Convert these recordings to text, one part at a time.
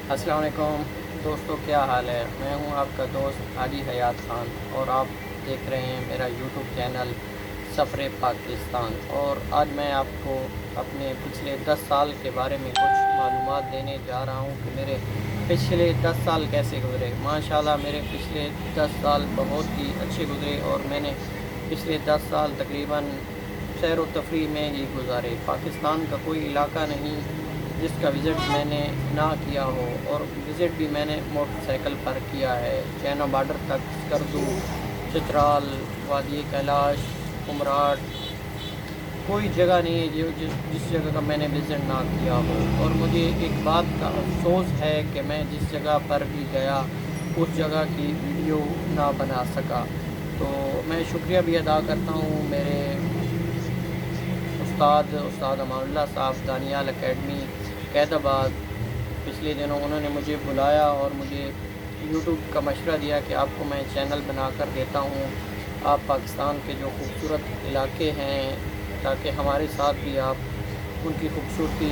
السلام علیکم دوستو، کیا حال ہے؟ میں ہوں آپ کا دوست حاجی حیات خان اور آپ دیکھ رہے ہیں میرا یوٹیوب چینل سفر پاکستان۔ اور آج میں آپ کو اپنے پچھلے 10 سال کے بارے میں کچھ معلومات دینے جا رہا ہوں کہ میرے پچھلے 10 سال کیسے گزرے۔ ماشاءاللہ میرے پچھلے 10 سال بہت ہی اچھے گزرے اور میں نے پچھلے 10 سال تقریباً سیر و تفریح میں ہی گزارے۔ پاکستان کا کوئی علاقہ نہیں جس کا وزٹ میں نے نہ کیا ہو، اور وزٹ بھی میں نے موٹر سائیکل پر کیا ہے۔ چینا بارڈر تک، اسکردو، چترال، وادی کیلاش، کمراٹ، کوئی جگہ نہیں ہے جس جگہ کا میں نے وزٹ نہ کیا ہو۔ اور مجھے ایک بات کا افسوس ہے کہ میں جس جگہ پر بھی گیا اس جگہ کی ویڈیو نہ بنا سکا۔ تو میں شکریہ بھی ادا کرتا ہوں میرے استاد امان اللہ صاحب، دانیال اکیڈمی قید آباد۔ پچھلے دنوں انہوں نے مجھے بلایا اور مجھے یوٹیوب کا مشورہ دیا کہ آپ کو میں چینل بنا کر دیتا ہوں، آپ پاکستان کے جو خوبصورت علاقے ہیں تاکہ ہمارے ساتھ بھی آپ ان کی خوبصورتی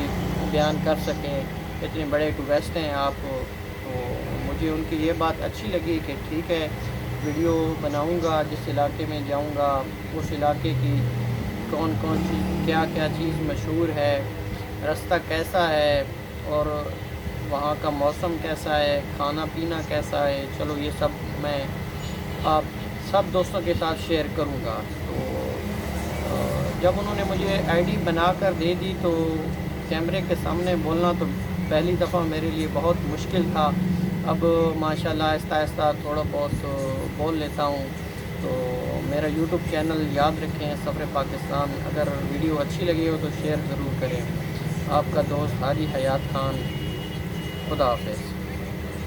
بیان کر سکیں۔ اتنے بڑے ٹورسٹ ہیں آپ، تو مجھے ان کی یہ بات اچھی لگی کہ ٹھیک ہے، ویڈیو بناؤں گا، جس علاقے میں جاؤں گا اس علاقے کی کون چیز، کیا چیز مشہور ہے، راستہ کیسا ہے، اور وہاں کا موسم کیسا ہے، کھانا پینا کیسا ہے، چلو یہ سب میں آپ سب دوستوں کے ساتھ شیئر کروں گا۔ تو جب انہوں نے مجھے آئی ڈی بنا کر دے دی تو کیمرے کے سامنے بولنا تو پہلی دفعہ میرے لیے بہت مشکل تھا۔ اب ماشاءاللہ آہستہ آہستہ تھوڑا بہت بول لیتا ہوں۔ تو میرا یوٹیوب چینل یاد رکھیں، سفر پاکستان۔ اگر ویڈیو اچھی لگی ہو تو شیئر ضرور کریں۔ آپ کا دوست حاجی حیات خان، خدا حافظ۔